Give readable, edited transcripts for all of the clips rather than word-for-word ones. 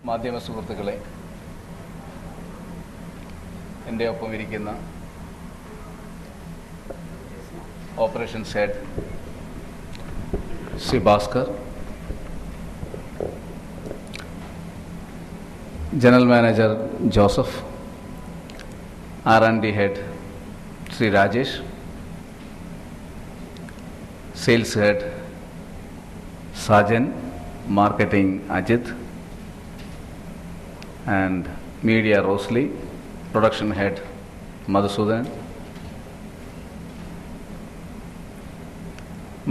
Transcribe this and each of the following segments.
മാധ്യമ സുഹൃത്തുക്കളെ, എൻ്റെ ഒപ്പം ഇരിക്കുന്ന operations head Shri Bhaskar, general manager Joseph, R&D head Shri Rajesh, sales head Sajan, marketing Ajith, and media Rosli, production head Madhusudan,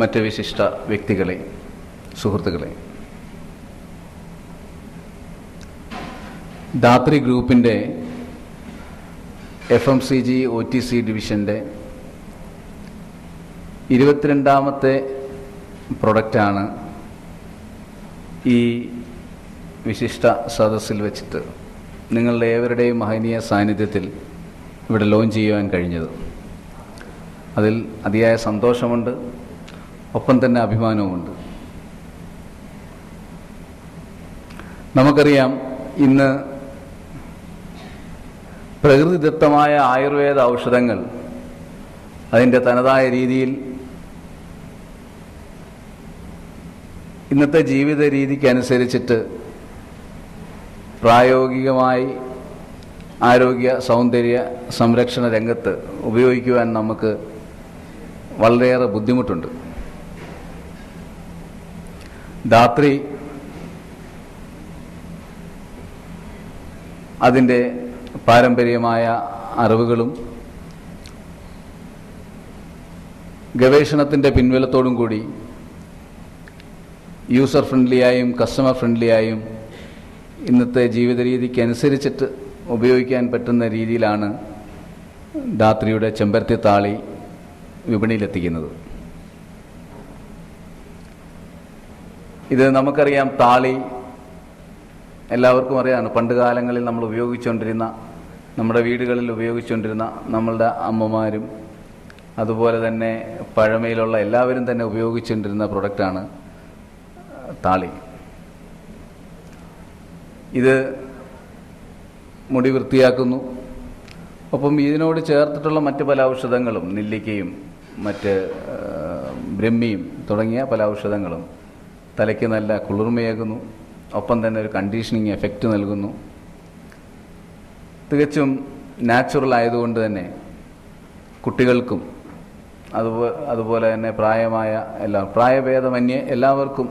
മറ്റ് വിശിഷ്ട വ്യക്തികളെ, സുഹൃത്തുക്കളെ, ധാത്രി ഗ്രൂപ്പിൻ്റെ FMCG OTC ഡിവിഷൻ്റെ 22ാമത്തെ പ്രൊഡക്റ്റാണ് ഈ വിശിഷ്ട സദസ്സിൽ വെച്ചിട്ട് നിങ്ങളുടെ ഏവരുടെയും മഹനീയ സാന്നിധ്യത്തിൽ ഇവിടെ ലോഞ്ച് ചെയ്യുവാൻ കഴിഞ്ഞത്. അതിൽ അതിയായ സന്തോഷമുണ്ട്, ഒപ്പം തന്നെ അഭിമാനവുമുണ്ട്. നമുക്കറിയാം, ഇന്ന് പ്രകൃതിദത്തമായ ആയുർവേദ ഔഷധങ്ങൾ അതിൻ്റെ തനതായ രീതിയിൽ ഇന്നത്തെ ജീവിത രീതിക്കനുസരിച്ചിട്ട് പ്രായോഗികമായി ആരോഗ്യ സൗന്ദര്യ സംരക്ഷണ രംഗത്ത് ഉപയോഗിക്കുവാൻ നമുക്ക് വളരെയേറെ ബുദ്ധിമുട്ടുണ്ട്. ധാത്രി അതിൻ്റെ പാരമ്പര്യമായ അറിവുകളും ഗവേഷണത്തിൻ്റെ പിൻബലത്തോടും കൂടി യൂസർ ഫ്രണ്ട്ലിയായും കസ്റ്റമർ ഫ്രണ്ട്ലിയായും ഇന്നത്തെ ജീവിത രീതിക്കനുസരിച്ചിട്ട് ഉപയോഗിക്കാൻ പറ്റുന്ന രീതിയിലാണ് ധാത്രിയുടെ ചെമ്പരത്തി താളി വിപണിയിലെത്തിക്കുന്നത്. ഇത് നമുക്കറിയാം, താളി എല്ലാവർക്കും അറിയാം. പണ്ട് കാലങ്ങളിൽ നമ്മൾ ഉപയോഗിച്ചുകൊണ്ടിരുന്ന, നമ്മുടെ വീടുകളിൽ ഉപയോഗിച്ചുകൊണ്ടിരുന്ന നമ്മളുടെ അമ്മമാരും അതുപോലെ തന്നെ പഴമയിലുള്ള എല്ലാവരും തന്നെ ഉപയോഗിച്ചുകൊണ്ടിരുന്ന പ്രൊഡക്റ്റാണ് താളി. ഇത് മുടി വൃത്തിയാക്കുന്നു. ഒപ്പം ഇതിനോട് ചേർത്തിട്ടുള്ള മറ്റ് പല ഔഷധങ്ങളും, നെല്ലിക്കയും മറ്റ് ബ്രഹ്മിയും തുടങ്ങിയ പല ഔഷധങ്ങളും തലയ്ക്ക് നല്ല കുളിർമയേകുന്നു. ഒപ്പം തന്നെ ഒരു കണ്ടീഷനിങ് എഫക്റ്റ് നൽകുന്നു. തികച്ചും നാച്ചുറൽ ആയതുകൊണ്ട് തന്നെ കുട്ടികൾക്കും അതുപോലെ തന്നെ പ്രായമായ പ്രായഭേദമന്യേ എല്ലാവർക്കും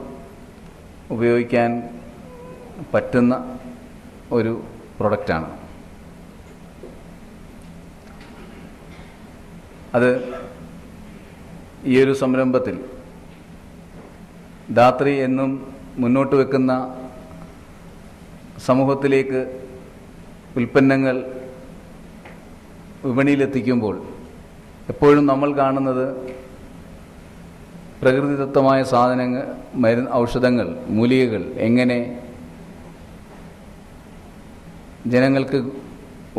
ഉപയോഗിക്കാൻ പറ്റുന്ന ഒരു പ്രൊഡക്റ്റാണ്. അത് ഈ ഒരു സംരംഭത്തിൽ ധാത്രി എന്നും മുന്നോട്ട് വെക്കുന്ന സമൂഹത്തിലേക്ക് ഉൽപ്പന്നങ്ങൾ വിപണിയിലെത്തിക്കുമ്പോൾ എപ്പോഴും നമ്മൾ കാണുന്നത് പ്രകൃതിദത്തമായ സാധനങ്ങൾ, ഔഷധങ്ങൾ, മൂലികകൾ എങ്ങനെ ജനങ്ങൾക്ക്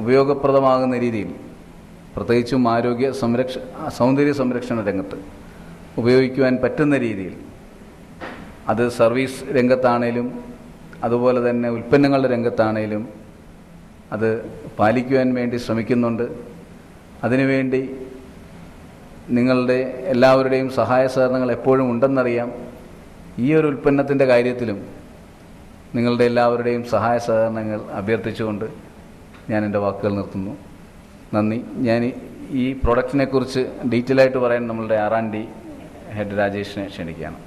ഉപയോഗപ്രദമാകുന്ന രീതിയിൽ, പ്രത്യേകിച്ചും ആരോഗ്യ സൗന്ദര്യ സംരക്ഷണ രംഗത്ത് ഉപയോഗിക്കുവാൻ പറ്റുന്ന രീതിയിൽ, അത് സർവീസ് രംഗത്താണേലും അതുപോലെ തന്നെ ഉൽപ്പന്നങ്ങളുടെ രംഗത്താണേലും അത് പാലിക്കുവാൻ വേണ്ടി ശ്രമിക്കുന്നുണ്ട്. അതിനുവേണ്ടി നിങ്ങളുടെ എല്ലാവരുടെയും സഹായ സഹകരണങ്ങൾ എപ്പോഴും ഉണ്ടെന്നറിയാം. ഈ ഒരു ഉൽപ്പന്നത്തിൻ്റെ കാര്യത്തിലും നിങ്ങളുടെ എല്ലാവരുടെയും സഹായ സഹകരണങ്ങൾ അഭ്യർത്ഥിച്ചുകൊണ്ട് ഞാൻ എൻ്റെ വാക്കുകൾ നിർത്തുന്നു. നന്ദി. ഞാൻ ഈ പ്രോഡക്റ്റിനെക്കുറിച്ച് ഡീറ്റെയിൽ ആയിട്ട് പറയാൻ നമ്മളുടെ R&D ഹെഡ് രാജേഷിനെ ക്ഷണിക്കുകയാണ്.